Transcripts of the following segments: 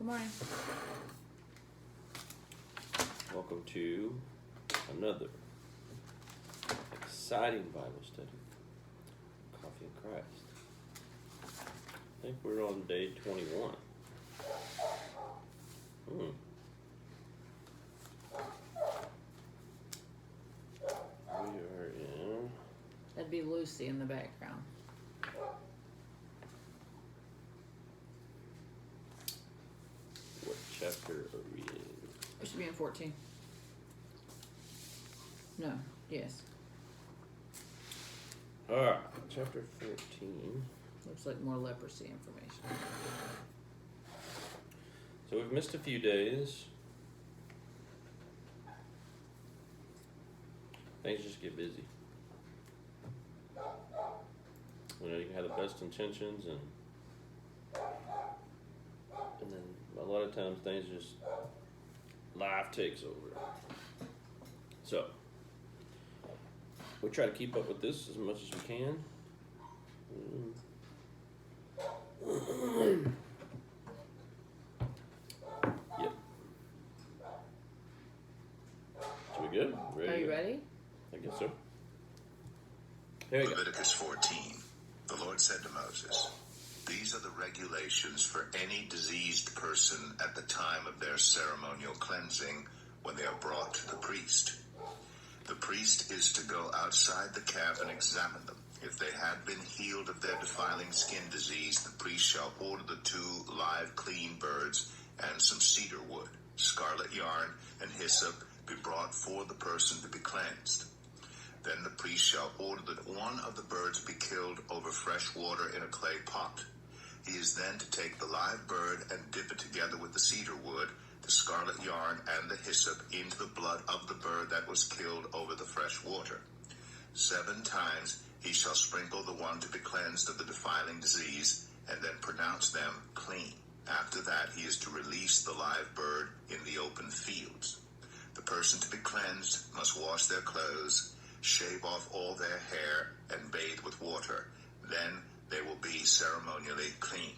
Good morning. Welcome to another exciting Bible study. Coffee and Christ. I think we're on day 21. We are in... That'd be Lucy in the background. What chapter are we in? We should be in 14. No, yes. Alright, chapter 14. Looks like more leprosy information. So we've missed a few days. Things just get busy. You know, you can have the best intentions and then a lot of times things just, life takes over. So, we try to keep up with this as much as we can. Yep. So we good? Ready? Are you ready? I guess so. Here we go. Leviticus 14. The Lord said to Moses, "These are the regulations for any diseased person at the time of their ceremonial cleansing when they are brought to the priest. The priest is to go outside the camp and examine them. If they had been healed of their defiling skin disease, the priest shall order the 2 live clean birds and some cedar wood, scarlet yarn, and hyssop be brought for the person to be cleansed. Then the priest shall order that one of the birds be killed over fresh water in a clay pot. He is then to take the live bird and dip it together with the cedar wood, the scarlet yarn, and the hyssop into the blood of the bird that was killed over the fresh water. 7 times he shall sprinkle the one to be cleansed of the defiling disease, and then pronounce them clean. After that he is to release the live bird in the open fields. The person to be cleansed must wash their clothes, shave off all their hair, and bathe with water. Then they will be ceremonially clean.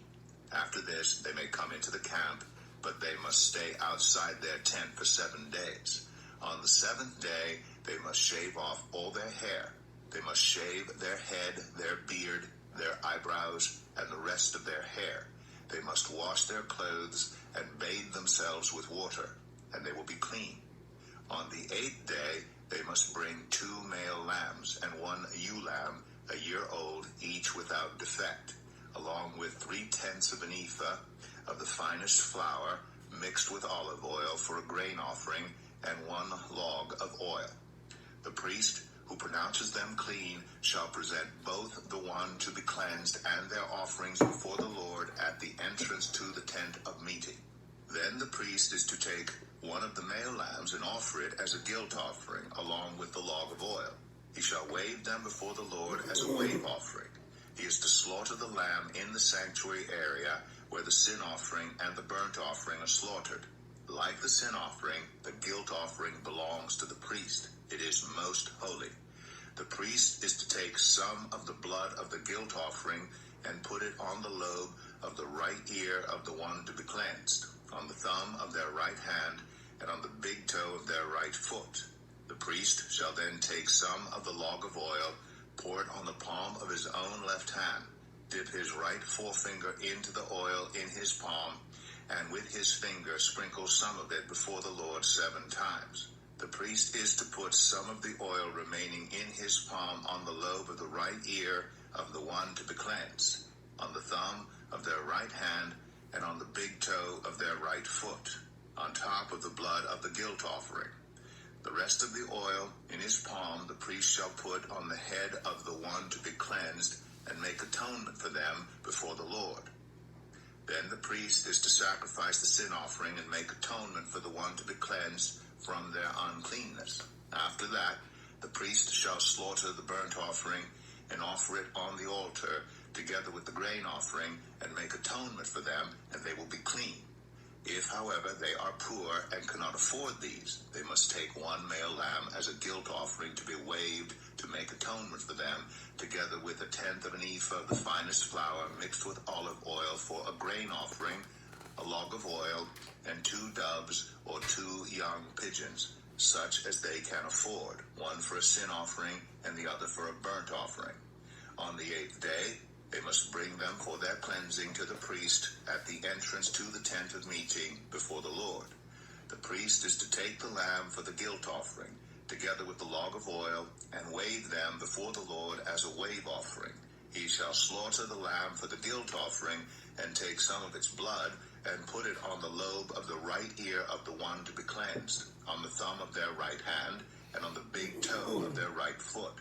After this they may come into the camp, but they must stay outside their tent for 7 days. On the 7th day they must shave off all their hair. They must shave their head, their beard, their eyebrows, and the rest of their hair. They must wash their clothes and bathe themselves with water, and they will be clean. On the 8th day they must bring 2 male lambs and 1 ewe lamb, a year old, each without defect, along with 3/10 of an ephah of the finest flour mixed with olive oil for a grain offering, and 1 log of oil. The priest who pronounces them clean shall present both the one to be cleansed and their offerings before the Lord at the entrance to the tent of meeting. Then the priest is to take 1 of the male lambs and offer it as a guilt offering along with the log of oil. He shall wave them before the Lord as a wave offering. He is to slaughter the lamb in the sanctuary area where the sin offering and the burnt offering are slaughtered. Like the sin offering, the guilt offering belongs to the priest. It is most holy. The priest is to take some of the blood of the guilt offering and put it on the lobe of the right ear of the one to be cleansed, on the thumb of their right hand, and on the big toe of their right foot. The priest shall then take some of the log of oil, pour it on the palm of his own left hand, dip his right forefinger into the oil in his palm, and with his finger sprinkle some of it before the Lord 7 times. The priest is to put some of the oil remaining in his palm on the lobe of the right ear of the one to be cleansed, on the thumb of their right hand, and on the big toe of their right foot, on top of the blood of the guilt offering. The rest of the oil in his palm the priest shall put on the head of the one to be cleansed and make atonement for them before the Lord. Then the priest is to sacrifice the sin offering and make atonement for the one to be cleansed from their uncleanness. After that, the priest shall slaughter the burnt offering and offer it on the altar together with the grain offering and make atonement for them, and they will be clean. If, however, they are poor and cannot afford these, they must take 1 male lamb as a guilt offering to be waved to make atonement for them, together with 1/10 of an ephah of the finest flour mixed with olive oil for a grain offering, a log of oil, and 2 doves or 2 young pigeons, such as they can afford, one for a sin offering and the other for a burnt offering. On the 8th day, they must bring them for their cleansing to the priest at the entrance to the tent of meeting before the Lord. The priest is to take the lamb for the guilt offering, together with the log of oil, and wave them before the Lord as a wave offering. He shall slaughter the lamb for the guilt offering, and take some of its blood, and put it on the lobe of the right ear of the one to be cleansed, on the thumb of their right hand, and on the big toe of their right foot.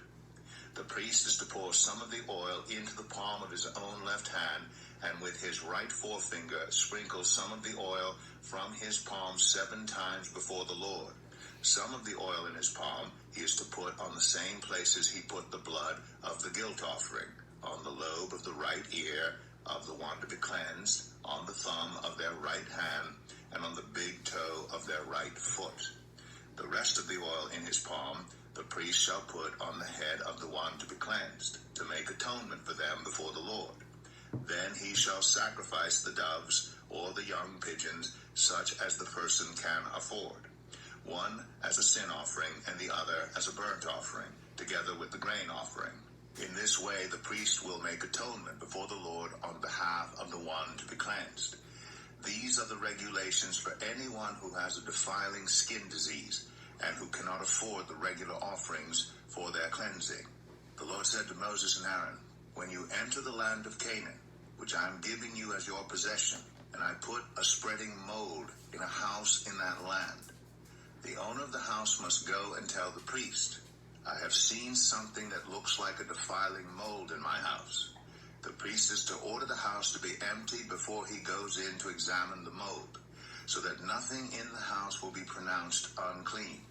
The priest is to pour some of the oil into the palm of his own left hand, and with his right forefinger sprinkle some of the oil from his palm 7 times before the Lord. Some of the oil in his palm he is to put on the same places he put the blood of the guilt offering, on the lobe of the right ear of the one to be cleansed, on the thumb of their right hand, and on the big toe of their right foot. The rest of the oil in his palm the priest shall put on the head of the one to be cleansed, to make atonement for them before the Lord. Then he shall sacrifice the doves or the young pigeons, such as the person can afford, one as a sin offering and the other as a burnt offering, together with the grain offering. In this way the priest will make atonement before the Lord on behalf of the one to be cleansed. These are the regulations for anyone who has a defiling skin disease, and who cannot afford the regular offerings for their cleansing. The Lord said to Moses and Aaron, when you enter the land of Canaan, which I am giving you as your possession, and I put a spreading mold in a house in that land, the owner of the house must go and tell the priest, I have seen something that looks like a defiling mold in my house. The priest is to order the house to be empty before he goes in to examine the mold, so that nothing in the house will be pronounced unclean.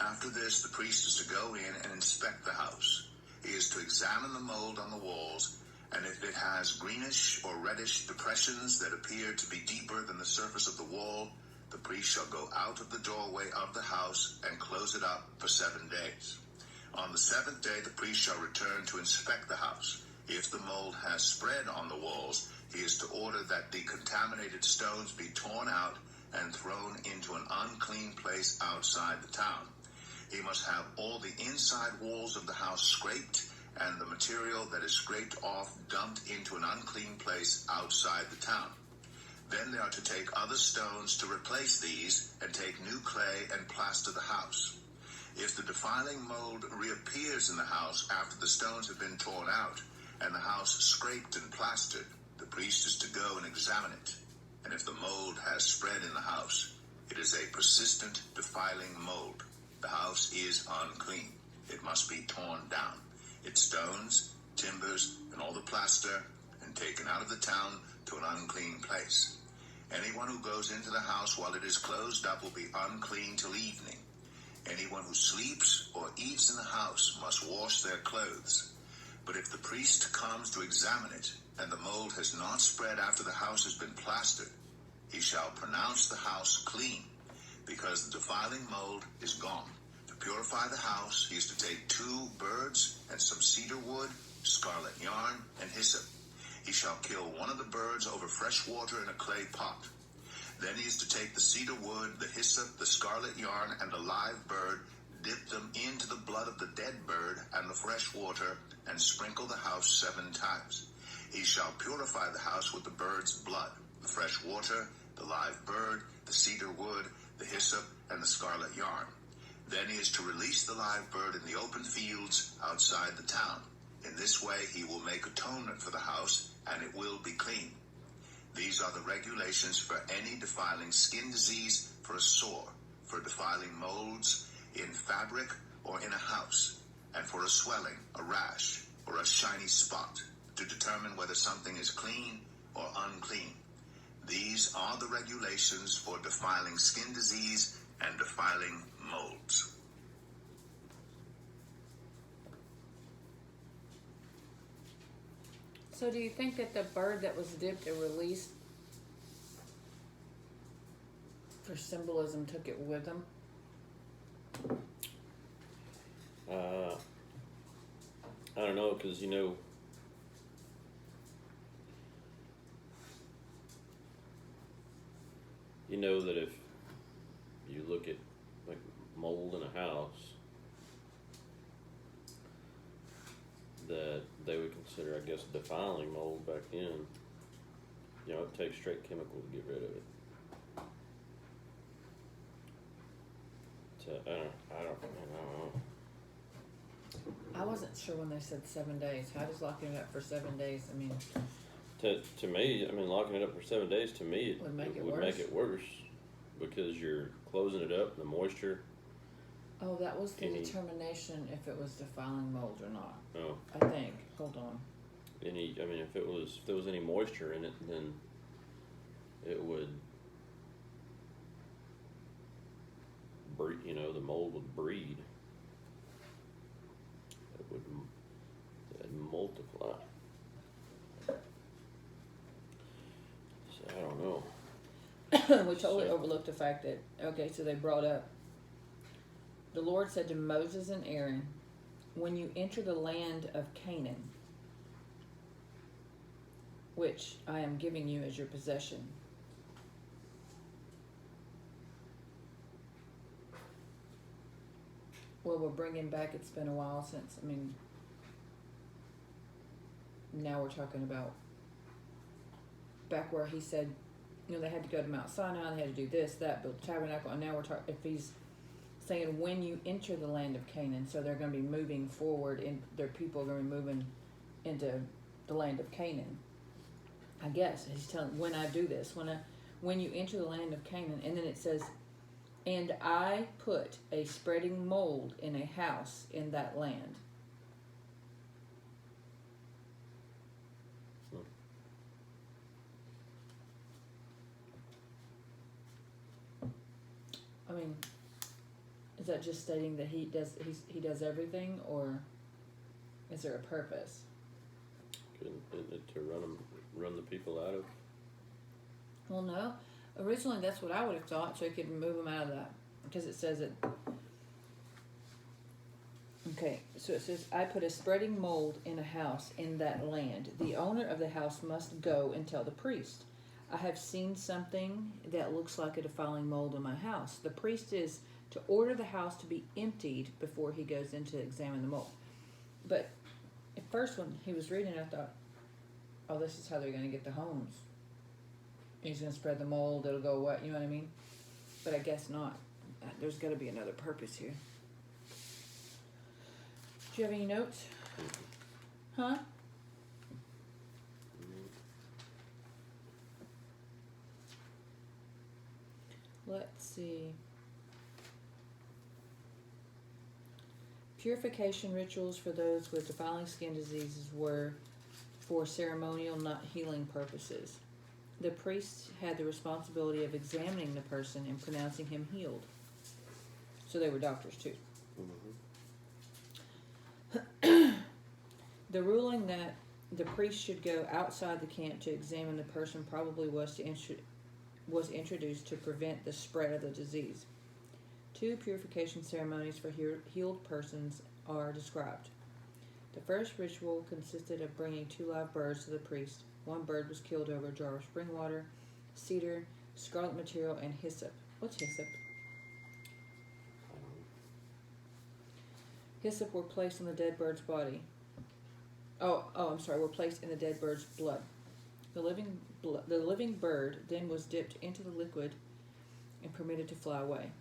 After this, the priest is to go in and inspect the house. He is to examine the mold on the walls, and if it has greenish or reddish depressions that appear to be deeper than the surface of the wall, the priest shall go out of the doorway of the house and close it up for 7 days. On the 7th day, the priest shall return to inspect the house. If the mold has spread on the walls, he is to order that the contaminated stones be torn out and thrown into an unclean place outside the town. He must have all the inside walls of the house scraped, and the material that is scraped off dumped into an unclean place outside the town. Then they are to take other stones to replace these, and take new clay and plaster the house. If the defiling mold reappears in the house after the stones have been torn out, and the house scraped and plastered, the priest is to go and examine it. And if the mold has spread in the house, it is a persistent, defiling mold. The house is unclean. It must be torn down, its stones, timbers, and all the plaster, and taken out of the town to an unclean place. Anyone who goes into the house while it is closed up will be unclean till evening. Anyone who sleeps or eats in the house must wash their clothes. But if the priest comes to examine it, and the mold has not spread after the house has been plastered, he shall pronounce the house clean, because the defiling mold is gone. To purify the house, he is to take 2 birds and some cedar wood, scarlet yarn, and hyssop. He shall kill one of the birds over fresh water in a clay pot. Then he is to take the cedar wood, the hyssop, the scarlet yarn, and the live bird, dip them into the blood of the dead bird and the fresh water, and sprinkle the house 7 times. He shall purify the house with the bird's blood, the fresh water, the live bird, the cedar wood, the hyssop, and the scarlet yarn. Then he is to release the live bird in the open fields outside the town. In this way he will make atonement for the house, and it will be clean. These are the regulations for any defiling skin disease, for a sore, for defiling molds in fabric or in a house, and for a swelling, a rash, or a shiny spot, to determine whether something is clean or unclean. These are the regulations for defiling skin disease and defiling molds. So do you think that the bird that was dipped and released for symbolism took it with him? I don't know, because know that if you look at like mold in a house, that they would consider, I guess, defiling mold back then. You know, it takes straight chemical to get rid of it. So I don't know. I wasn't sure when they said 7 days. How does locking it up for 7 days? I mean, To me, I mean, locking it up for 7 days to me Would make it would worse? make it worse because you're closing it up, the moisture. oh, that was the Any- determination if it was defiling mold or not. Oh, I think. Hold on. I mean, if there was any moisture in it, then it would breed. You know, the mold would breed. It'd multiply. So I don't know. We totally overlooked the fact that, okay, so they brought up, the Lord said to Moses and Aaron, when you enter the land of Canaan, which I am giving you as your possession. Well, we're bringing back, it's been a while since, I mean, now we're talking about back where he said, you know, they had to go to Mount Sinai, they had to do this, that, build the tabernacle, and now we're talking, if he's saying when you enter the land of Canaan, so they're going to be moving forward, and their people are going to be moving into the land of Canaan. I guess he's telling when I do this, when you enter the land of Canaan, and then it says, and I put a spreading mold in a house in that land. I mean, is that just stating that he does everything, or is there a purpose? Isn't it to run the people out of? Well, no. Originally, that's what I would have thought, so he could move them out of that, because it says it. Okay, so it says, I put a spreading mold in a house in that land. The owner of the house must go and tell the priest. I have seen something that looks like a defiling mold in my house. The priest is to order the house to be emptied before he goes in to examine the mold. But at first, when he was reading, I thought, oh, this is how they're going to get the homes. He's going to spread the mold, it'll go away, you know what I mean? But I guess not. There's got to be another purpose here. Do you have any notes? Huh? Let's see. Purification rituals for those with defiling skin diseases were for ceremonial, not healing purposes. The priests had the responsibility of examining the person and pronouncing him healed. So they were doctors too. Mm-hmm. The ruling that the priest should go outside the camp to examine the person probably was introduced to prevent the spread of the disease. 2 purification ceremonies for healed persons are described. The first ritual consisted of bringing 2 live birds to the priest. 1 bird was killed over a jar of spring water, cedar, scarlet material, and hyssop. What's hyssop? Hyssop were placed on the dead bird's body. Were placed in the dead bird's blood. The living bird then was dipped into the liquid and permitted to fly away.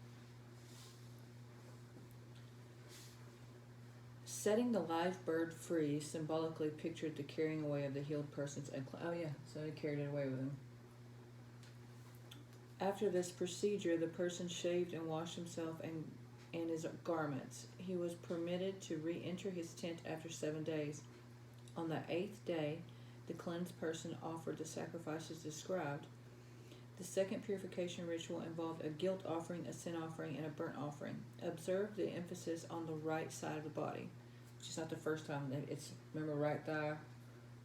Setting the live bird free symbolically pictured the carrying away of the healed person's so they carried it away with them. After this procedure, the person shaved and washed himself and his garments. He was permitted to re-enter his tent after 7 days. On the 8th day, the cleansed person offered the sacrifices described. The second purification ritual involved a guilt offering, a sin offering, and a burnt offering. Observe the emphasis on the right side of the body, which is not the first time. It's, remember, right thigh,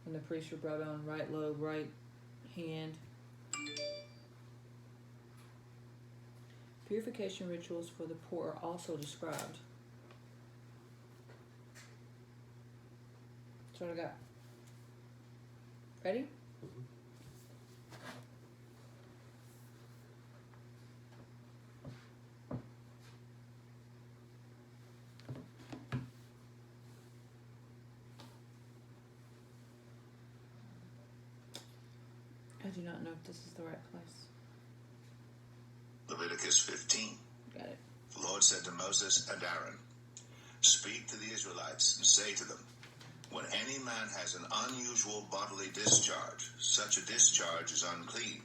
when the priests were brought on, right lobe, right hand. Purification rituals for the poor are also described. That's what I got. Ready? not know if this is the right place? Leviticus 15. Got it. The Lord said to Moses and Aaron, "Speak to the Israelites and say to them, when any man has an unusual bodily discharge, such a discharge is unclean.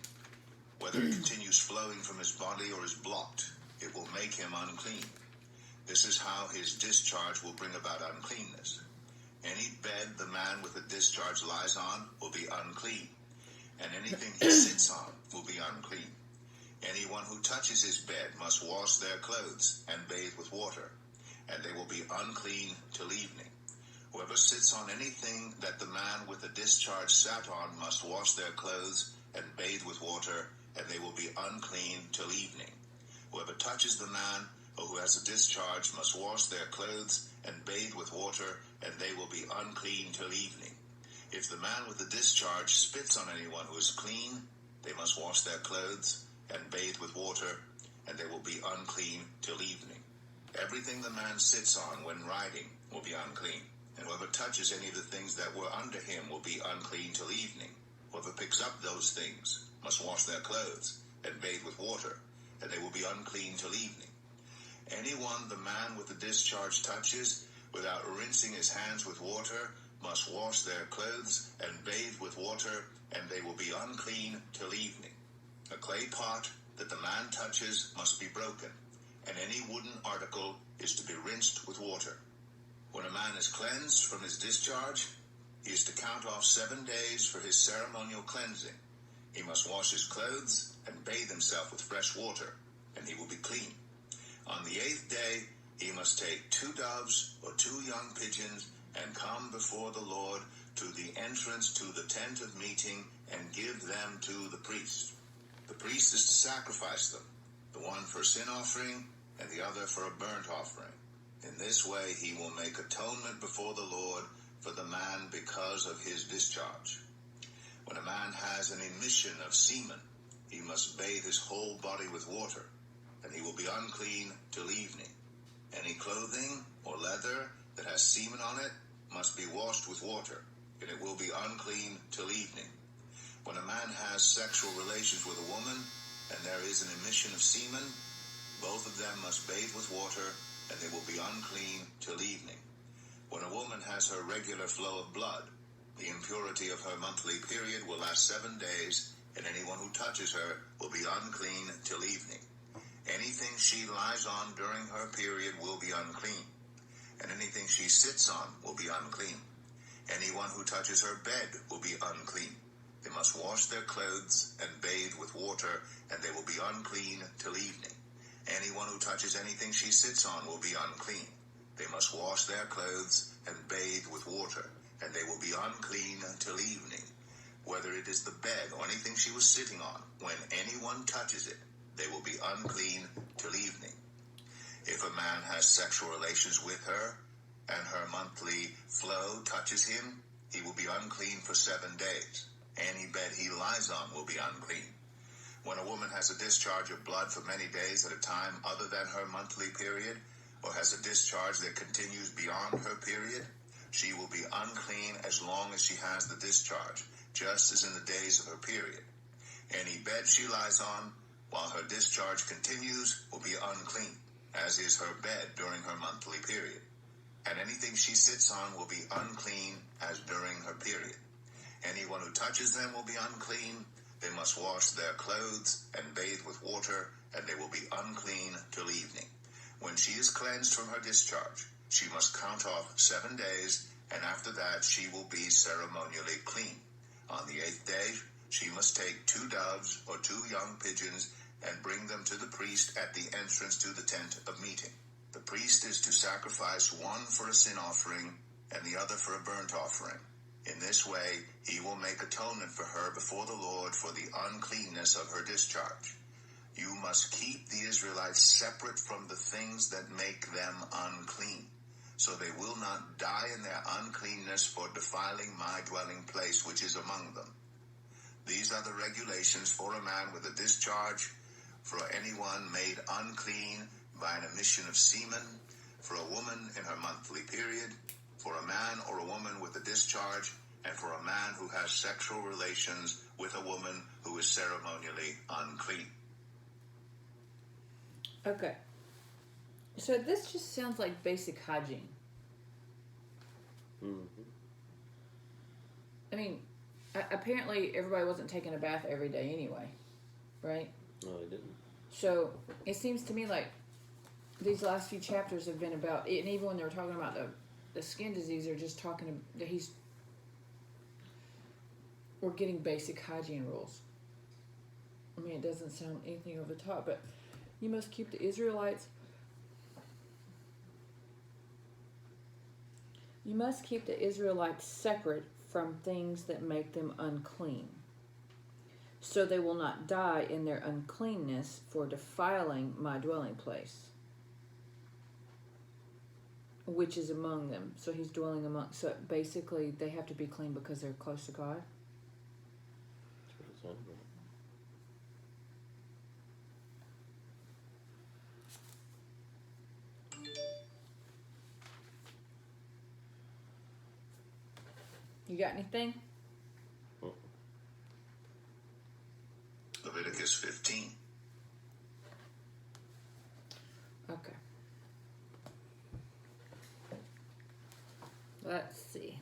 Whether it continues flowing from his body or is blocked, it will make him unclean. This is how his discharge will bring about uncleanness. Any bed the man with a discharge lies on will be unclean, and anything he sits on will be unclean. Anyone who touches his bed must wash their clothes and bathe with water, and they will be unclean till evening. Whoever sits on anything that the man with a discharge sat on must wash their clothes and bathe with water, and they will be unclean till evening. Whoever touches the man who has a discharge must wash their clothes and bathe with water, and they will be unclean till evening. If the man with the discharge spits on anyone who is clean, they must wash their clothes and bathe with water, and they will be unclean till evening. Everything the man sits on when riding will be unclean, and whoever touches any of the things that were under him will be unclean till evening. Whoever picks up those things must wash their clothes and bathe with water, and they will be unclean till evening. Anyone the man with the discharge touches without rinsing his hands with water must wash their clothes and bathe with water, and they will be unclean till evening. A clay pot that the man touches must be broken, and any wooden article is to be rinsed with water. When a man is cleansed from his discharge, he is to count off 7 days for his ceremonial cleansing. He must wash his clothes and bathe himself with fresh water, and he will be clean. On the 8th day, he must take 2 doves or 2 young pigeons and come before the Lord to the entrance to the tent of meeting and give them to the priest. The priest is to sacrifice them, the one for sin offering and the other for a burnt offering. In this way he will make atonement before the Lord for the man because of his discharge. When a man has an emission of semen, he must bathe his whole body with water, and he will be unclean till evening. Any clothing or leather that has semen on it must be washed with water, and it will be unclean till evening. When a man has sexual relations with a woman, and there is an emission of semen, both of them must bathe with water, and they will be unclean till evening. When a woman has her regular flow of blood, the impurity of her monthly period will last 7 days, and anyone who touches her will be unclean till evening. Anything she lies on during her period will be unclean, and anything she sits on will be unclean. Anyone who touches her bed will be unclean. They must wash their clothes and bathe with water, and they will be unclean till evening. Anyone who touches anything she sits on will be unclean. They must wash their clothes and bathe with water, and they will be unclean till evening. Whether it is the bed or anything she was sitting on, when anyone touches it, they will be unclean till evening. If a man has sexual relations with her, and her monthly flow touches him, he will be unclean for 7 days. Any bed he lies on will be unclean. When a woman has a discharge of blood for many days at a time other than her monthly period, or has a discharge that continues beyond her period, she will be unclean as long as she has the discharge, just as in the days of her period. Any bed she lies on while her discharge continues will be unclean, as is her bed during her monthly period. And anything she sits on will be unclean as during her period. Anyone who touches them will be unclean. They must wash their clothes and bathe with water, and they will be unclean till evening. When she is cleansed from her discharge, she must count off 7 days, and after that she will be ceremonially clean. On the 8th day, she must take 2 doves or 2 young pigeons and bring them to the priest at the entrance to the tent of meeting. The priest is to sacrifice one for a sin offering and the other for a burnt offering. In this way, he will make atonement for her before the Lord for the uncleanness of her discharge. You must keep the Israelites separate from the things that make them unclean, so they will not die in their uncleanness for defiling my dwelling place which is among them. These are the regulations for a man with a discharge, for anyone made unclean by an emission of semen, for a woman in her monthly period, for a man or a woman with a discharge, and for a man who has sexual relations with a woman who is ceremonially unclean. Okay. So this just sounds like basic hygiene. Mm-hmm. I mean, apparently everybody wasn't taking a bath every day anyway, right? No, they didn't. So it seems to me like these last few chapters have been about it, and even when they were talking about the skin disease, they're just talking that we're getting basic hygiene rules. I mean, it doesn't sound anything over the top, but you must keep the Israelites. You must keep the Israelites separate from things that make them unclean, so they will not die in their uncleanness for defiling my dwelling place, which is among them. So he's dwelling among. So basically, they have to be clean because they're close to God. That's what it sounds like. You got anything? Leviticus 15. Okay. Let's see.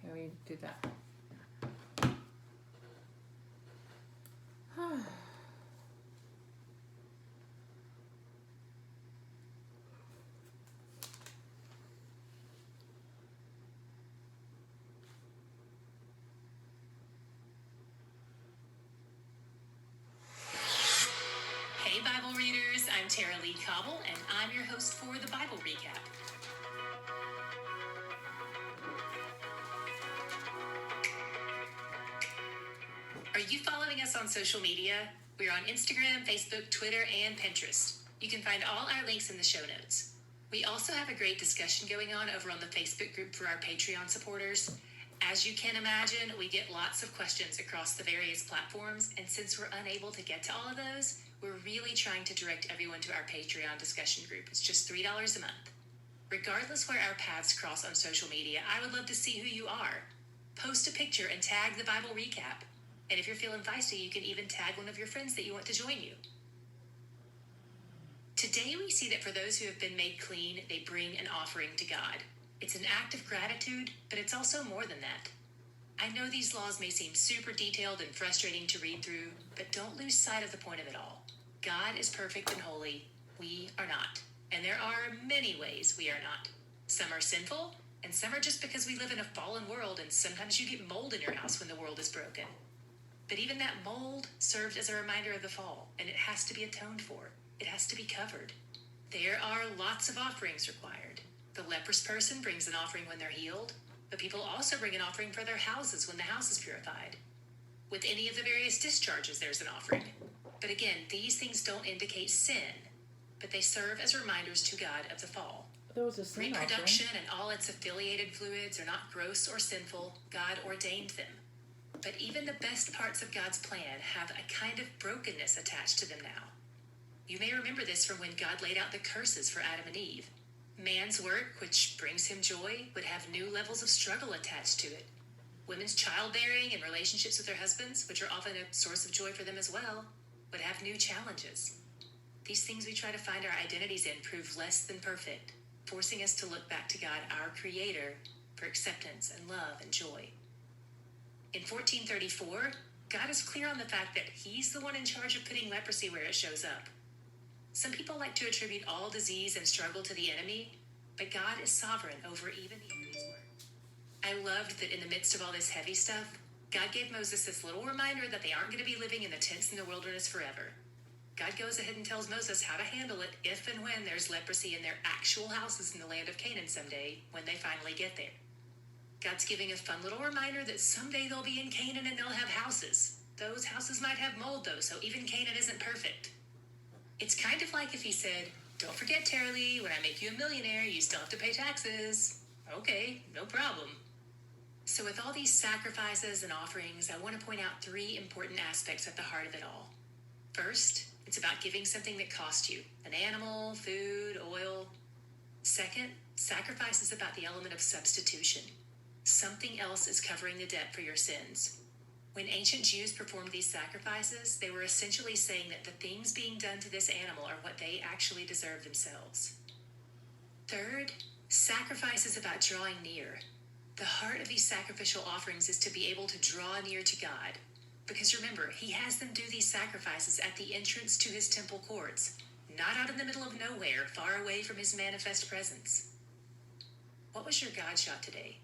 How we do that? Hey Bible readers, I'm Tara Lee Cobble and I'm your host for the Bible Recap. Are you following us on social media? We're on Instagram, Facebook, Twitter, and Pinterest. You can find all our links in the show notes. We also have a great discussion going on over on the Facebook group for our Patreon supporters. As you can imagine, we get lots of questions across the various platforms, and since we're unable to get to all of those, we're really trying to direct everyone to our Patreon discussion group. It's just $3 a month. Regardless where our paths cross on social media, I would love to see who you are. Post a picture and tag the Bible Recap. And if you're feeling feisty, you can even tag one of your friends that you want to join you. Today we see that for those who have been made clean, they bring an offering to God. It's an act of gratitude, but it's also more than that. I know these laws may seem super detailed and frustrating to read through, but don't lose sight of the point of it all. God is perfect and holy. We are not. And there are many ways we are not. Some are sinful, and some are just because we live in a fallen world, and sometimes you get mold in your house when the world is broken. But even that mold served as a reminder of the fall, and it has to be atoned for. It has to be covered. There are lots of offerings required. The leprous person brings an offering when they're healed, but people also bring an offering for their houses when the house is purified. With any of the various discharges, there's an offering. But again, these things don't indicate sin, but they serve as reminders to God of the fall. There was a sin Reproduction offering. and all its affiliated fluids are not gross or sinful. God ordained them. But even the best parts of God's plan have a kind of brokenness attached to them now. You may remember this from when God laid out the curses for Adam and Eve. Man's work, which brings him joy, would have new levels of struggle attached to it. Women's childbearing and relationships with their husbands, which are often a source of joy for them as well, would have new challenges. These things we try to find our identities in prove less than perfect, forcing us to look back to God, our Creator, for acceptance and love and joy. In 1434, God is clear on the fact that He's the one in charge of putting leprosy where it shows up. Some people like to attribute all disease and struggle to the enemy, but God is sovereign over even the enemy's work. I loved that in the midst of all this heavy stuff, God gave Moses this little reminder that they aren't going to be living in the tents in the wilderness forever. God goes ahead and tells Moses how to handle it if and when there's leprosy in their actual houses in the land of Canaan someday, when they finally get there. God's giving a fun little reminder that someday they'll be in Canaan and they'll have houses. Those houses might have mold though, so even Canaan isn't perfect. It's kind of like if He said, "Don't forget, Tara Lee, when I make you a millionaire, you still have to pay taxes." Okay, no problem. So with all these sacrifices and offerings, I want to point out 3 important aspects at the heart of it all. First, it's about giving something that cost you: an animal, food, oil. Second, sacrifice is about the element of substitution. Something else is covering the debt for your sins. When ancient Jews performed these sacrifices, they were essentially saying that the things being done to this animal are what they actually deserve themselves. Third, sacrifice is about drawing near. The heart of these sacrificial offerings is to be able to draw near to God. Because remember, he has them do these sacrifices at the entrance to his temple courts, not out in the middle of nowhere, far away from his manifest presence. What was your God shot today?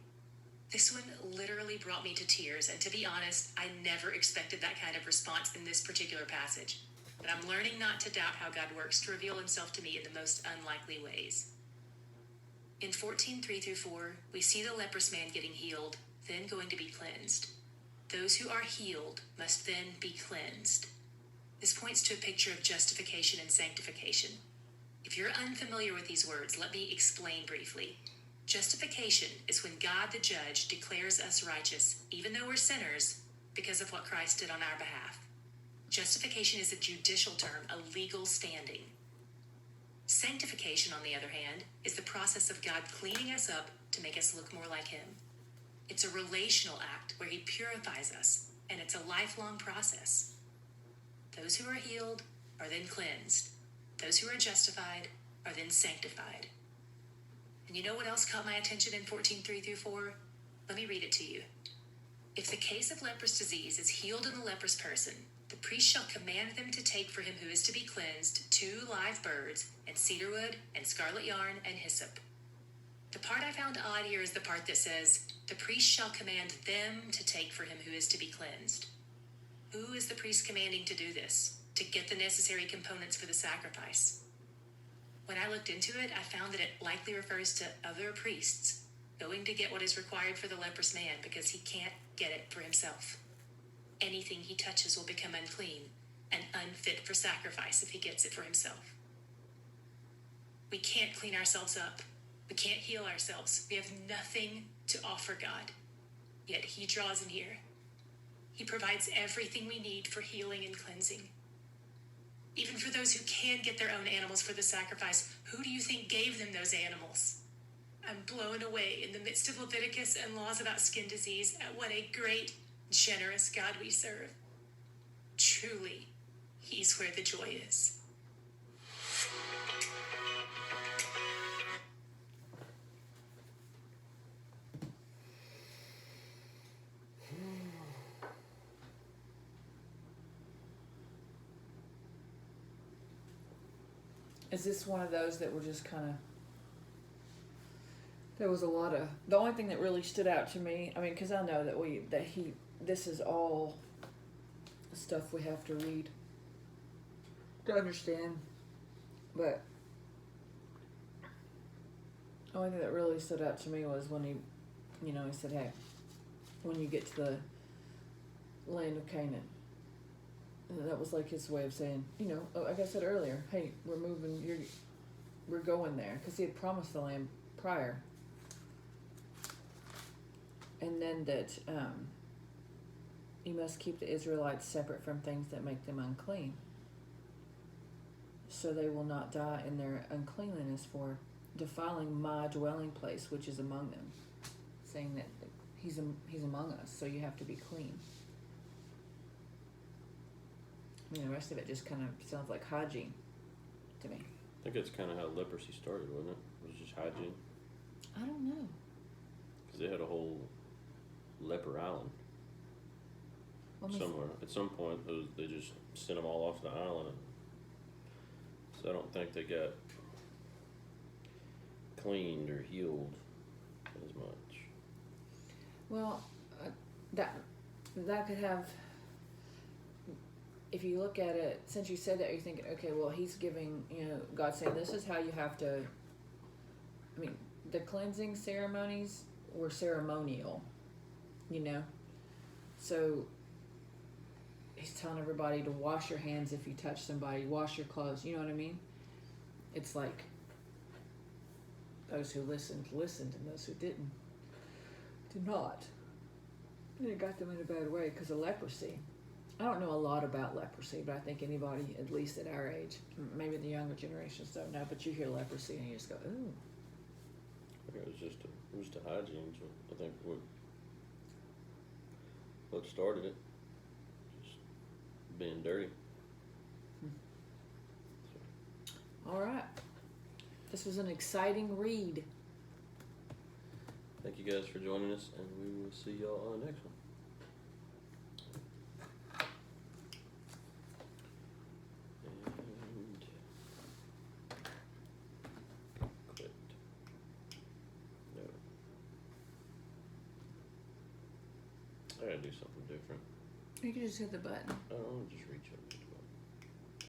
This one literally brought me to tears, and to be honest, I never expected that kind of response in this particular passage. But I'm learning not to doubt how God works to reveal himself to me in the most unlikely ways. In 14:3-4, we see the leprous man getting healed, then going to be cleansed. Those who are healed must then be cleansed. This points to a picture of justification and sanctification. If you're unfamiliar with these words, let me explain briefly. Justification is when God the judge declares us righteous, even though we're sinners, because of what Christ did on our behalf. Justification is a judicial term, a legal standing. Sanctification, on the other hand, is the process of God cleaning us up to make us look more like him. It's a relational act where he purifies us, and it's a lifelong process. Those who are healed are then cleansed. Those who are justified are then sanctified. And you know what else caught my attention in 14:3-4? Let me read it to you. If the case of leprous disease is healed in the leprous person, the priest shall command them to take for him who is to be cleansed 2 live birds, and cedarwood, and scarlet yarn, and hyssop. The part I found odd here is the part that says, the priest shall command them to take for him who is to be cleansed. Who is the priest commanding to do this, to get the necessary components for the sacrifice? When I looked into it, I found that it likely refers to other priests going to get what is required for the leprous man because he can't get it for himself. Anything he touches will become unclean and unfit for sacrifice if he gets it for himself. We can't clean ourselves up. We can't heal ourselves. We have nothing to offer God. Yet he draws near. He provides everything we need for healing and cleansing. Even for those who can get their own animals for the sacrifice, who do you think gave them those animals? I'm blown away in the midst of Leviticus and laws about skin disease at what a great, generous God we serve. Truly, he's where the joy is. Is this one of those that were just kind of, there was a lot of, the only thing that really stood out to me, I mean, because I know this is all stuff we have to read to understand, but the only thing that really stood out to me was when he said, hey, when you get to the land of Canaan. And that was like his way of saying, like I said earlier, hey, we're moving, we're going there. Because he had promised the land prior. And then that you must keep the Israelites separate from things that make them unclean, so they will not die in their uncleanliness for defiling my dwelling place, which is among them. Saying that he's among us, so you have to be clean. I mean, the rest of it just kind of sounds like hygiene to me. I think that's kind of how leprosy started, wasn't it? It was just hygiene. I don't know. Because they had a whole leper island somewhere. At some point, they just sent them all off the island. So I don't think they got cleaned or healed as much. Well, that could have. If you look at it, since you said that, you're thinking, okay, well, he's giving, God saying this is how you have to. I mean, the cleansing ceremonies were ceremonial, so he's telling everybody to wash your hands if you touch somebody, wash your clothes. You know what I mean? It's like those who listened, and those who did not. And it got them in a bad way because of leprosy. I don't know a lot about leprosy, but I think anybody, at least at our age, maybe the younger generations don't know, but you hear leprosy and you just go, ooh. think it was just a hygiene. So I think what started it, just being dirty. All right. This was an exciting read. Thank you guys for joining us, and we will see y'all on the next one. And quit. No. I gotta do something different. You can just hit the button. I'll just reach up.